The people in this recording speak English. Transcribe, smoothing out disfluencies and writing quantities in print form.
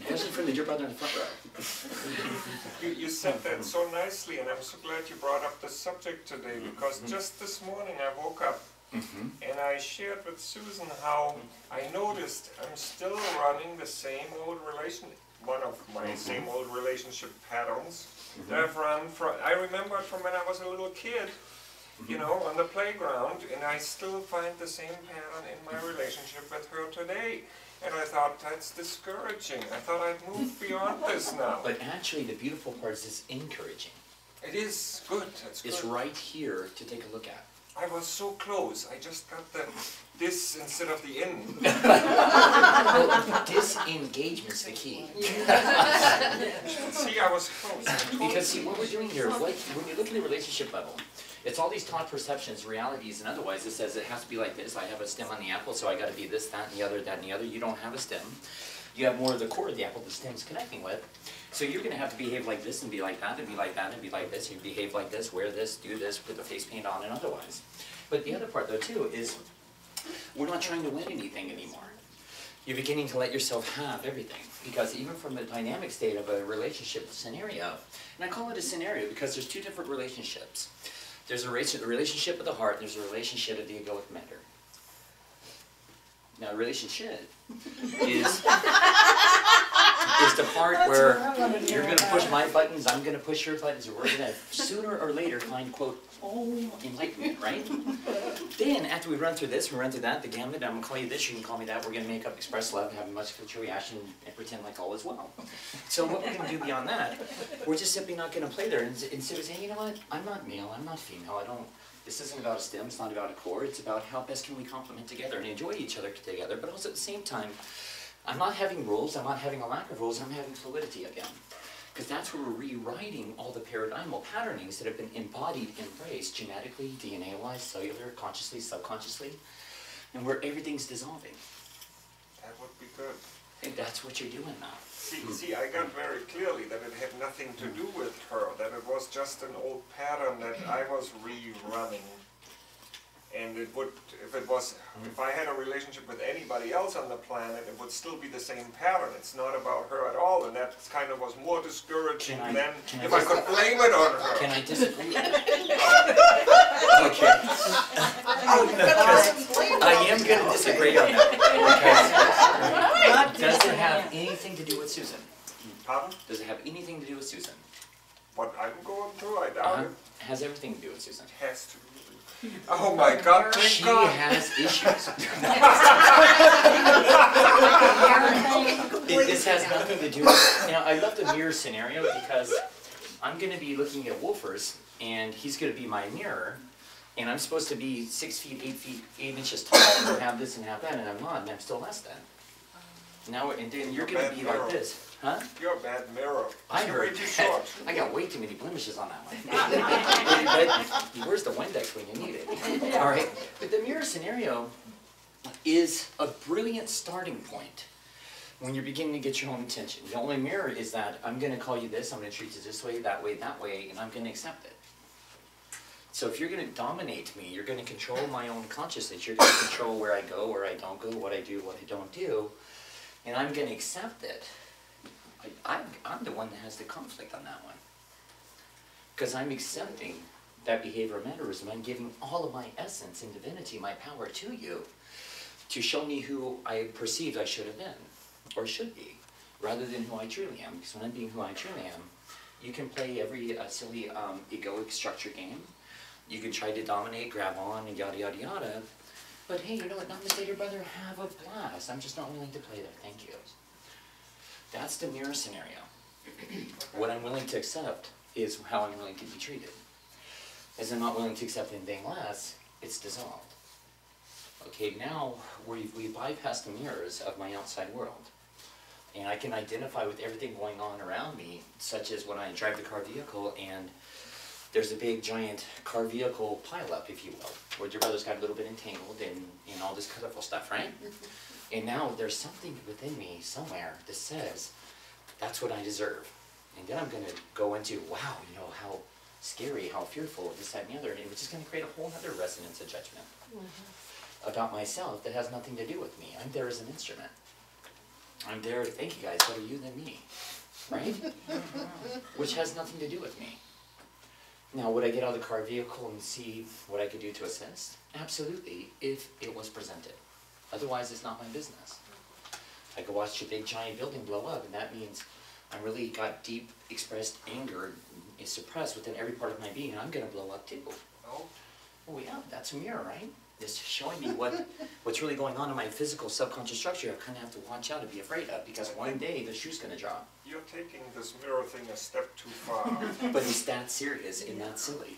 Especially from the dear brother in the front row. You said that so nicely, and I'm so glad you brought up the subject today, because just this morning I woke up and I shared with Susan how I noticed I'm still running the same old one of my same old relationship patterns that I've run from. I remember it from when I was a little kid, you know, on the playground, and I still find the same pattern in my relationship with her today. And I thought, that's discouraging. I thought I'd moved beyond this now. But actually, the beautiful part is it's encouraging. It is good. It's good. It's right here to take a look at. I was so close. I just got the this instead of the in. Disengagement's the key. See, I was close. Because see, what we're doing here, when you look at the relationship level, it's all these taught perceptions, realities, and otherwise it says it has to be like this. I have a stem on the apple, so I got to be this, that, and the other, that, and the other. You don't have a stem. You have more of the core of the apple the stem's connecting with. So you're going to have to behave like this and be like that and be like that and be like this. You behave like this, wear this, do this, put the face paint on and otherwise. But the other part though too is we're not trying to win anything anymore. You're beginning to let yourself have everything. Because even from the dynamic state of a relationship scenario, and I call it a scenario because there's two different relationships. There's a relationship of the heart, and there's a relationship of the egoic matter. Now, a relationship is the part where you're going to push my buttons, I'm going to push your buttons, and we're going to sooner or later find, quote, enlightenment, right? Then, after we run through this, we run through that, the gamut, I'm going to call you this, you can call me that, we're going to make up, express love, have a muscular reaction, and pretend like all is well. So what we're going to do beyond that, we're just simply not going to play there. Instead of saying, you know what, I'm not male, I'm not female, this isn't about a stem, it's not about a core, it's about how best can we complement together and enjoy each other together, but also at the same time, I'm not having rules, I'm not having a lack of rules, I'm having fluidity again. Because that's where we're rewriting all the paradigmal patternings that have been embodied, embraced genetically, DNA-wise, cellular, consciously, subconsciously, and where everything's dissolving. That would be good. And that's what you're doing now. See, I got very clearly that it had nothing to do with her, that it was just an old pattern that I was rerunning. And it would, if I had a relationship with anybody else on the planet, it would still be the same pattern. It's not about her at all, and that kind of was more discouraging than if I could blame it on her. Can I disagree with that? Okay. Because I am going to disagree on that. Because does it have anything to do with Susan? Pardon? Does it have anything to do with Susan? What I'm going through, I doubt it. Has everything to do with Susan. It has to. Oh my God, thank she God. has issues. This has nothing to do with, you know, I love the mirror scenario because I'm going to be looking at Wolfers and he's going to be my mirror and I'm supposed to be 6 feet, 8 feet, 8 inches tall and have this and have that and I'm not and I'm still less than. Now, and then you're going to be like this. Huh? You're a bad mirror. I heard that. I got way too many blemishes on that one. But where's the Windex when you need it? All right. But the mirror scenario is a brilliant starting point when you're beginning to get your own attention. The only mirror is that I'm going to call you this, I'm going to treat you this way, that way, and I'm going to accept it. So if you're going to dominate me, you're going to control my own consciousness, you're going to control where I go, where I don't go, what I do, what I don't do, and I'm going to accept it. I'm the one that has the conflict on that one. Because I'm accepting that behavioral mannerism. I'm giving all of my essence and divinity, my power to you, to show me who I perceived I should have been, or should be, rather than who I truly am. Because when I'm being who I truly am, you can play every silly egoic structure game. You can try to dominate, grab on, and yada, yada, yada. But hey, you know what? Namaste, dear brother, have a blast. I'm just not willing to play there. Thank you. That's the mirror scenario. What I'm willing to accept is how I'm willing to be treated. As I'm not willing to accept anything less, it's dissolved. Okay, now we bypass the mirrors of my outside world. And I can identify with everything going on around me, such as when I drive the car vehicle and there's a big giant car vehicle pileup, if you will, where your brother's got a little bit entangled in all this colorful stuff, right? And now there's something within me somewhere that says, that's what I deserve. And then I'm going to go into, wow, you know, how scary, how fearful, this, that, and the other, and which is going to create a whole other resonance of judgment about myself that has nothing to do with me. I'm there as an instrument. I'm there to thank you guys, better you than me, right? Which has nothing to do with me. Now, would I get out of the car vehicle and see what I could do to assist? Absolutely, if it was presented. Otherwise, it's not my business. I could watch a big giant building blow up, and that means I really got deep expressed anger is suppressed within every part of my being, and I'm gonna blow up too. Oh, Oh yeah, that's a mirror, right? It's showing me what's really going on in my physical subconscious structure. I kind of have to watch out and be afraid of, because one day the shoe's gonna drop. you're taking this mirror thing a step too far. But it's that serious and that silly.